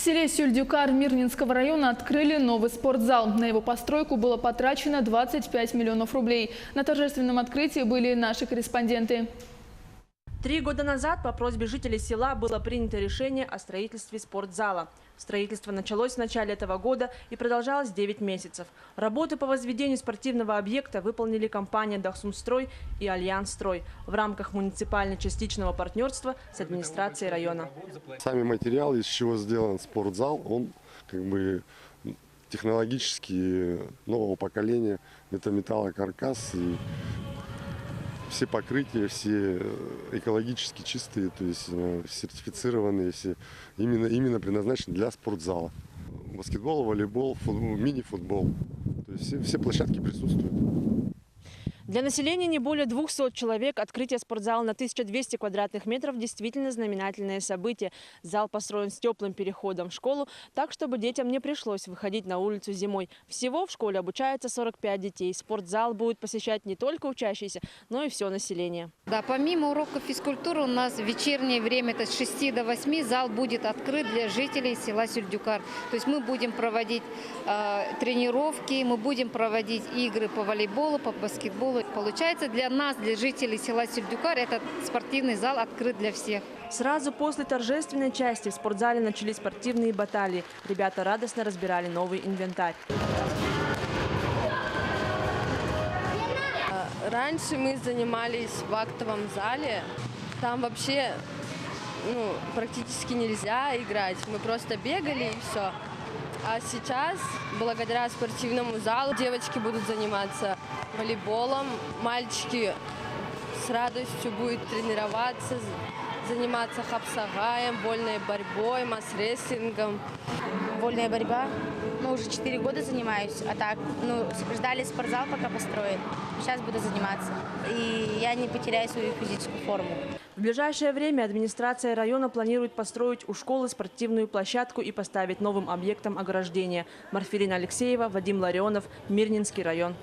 В селе Сюльдюкар Мирнинского района открыли новый спортзал. На его постройку было потрачено 25 миллионов рублей. На торжественном открытии были наши корреспонденты. 3 года назад по просьбе жителей села было принято решение о строительстве спортзала. Строительство началось в начале этого года и продолжалось 9 месяцев. Работы по возведению спортивного объекта выполнили компания «Дахсумстрой» и «Альянс-строй» в рамках муниципально-частичного партнерства с администрацией района. Сами материалы, из чего сделан спортзал, он как бы технологически нового поколения. Это металлокаркас и все покрытия, все экологически чистые, то есть сертифицированные, все именно предназначены для спортзала. Баскетбол, волейбол, мини-футбол. То есть все площадки присутствуют. Для населения не более 200 человек открытие спортзала на 1200 квадратных метров действительно знаменательное событие. Зал построен с теплым переходом в школу, так, чтобы детям не пришлось выходить на улицу зимой. Всего в школе обучается 45 детей. Спортзал будет посещать не только учащиеся, но и все население. Да, помимо уроков физкультуры у нас в вечернее время, это с 6 до 8, зал будет открыт для жителей села Сюльдюкар. То есть мы будем проводить тренировки, мы будем проводить игры по волейболу, по баскетболу. Получается, для нас, для жителей села Сюльдюкар, этот спортивный зал открыт для всех. Сразу после торжественной части в спортзале начались спортивные баталии. Ребята радостно разбирали новый инвентарь. Раньше мы занимались в актовом зале. Там вообще практически нельзя играть. Мы просто бегали и все. А сейчас, благодаря спортивному залу, девочки будут заниматься волейболом, мальчики с радостью будут тренироваться, заниматься хапсагаем, вольной борьбой, масс-рестлингом. Вольная борьба. Уже 4 года занимаюсь, а так, сопровождали спортзал, пока построен. Сейчас буду заниматься. И я не потеряю свою физическую форму. В ближайшее время администрация района планирует построить у школы спортивную площадку и поставить новым объектом ограждения. Марфелина Алексеева, Вадим Ларионов, Мирнинский район.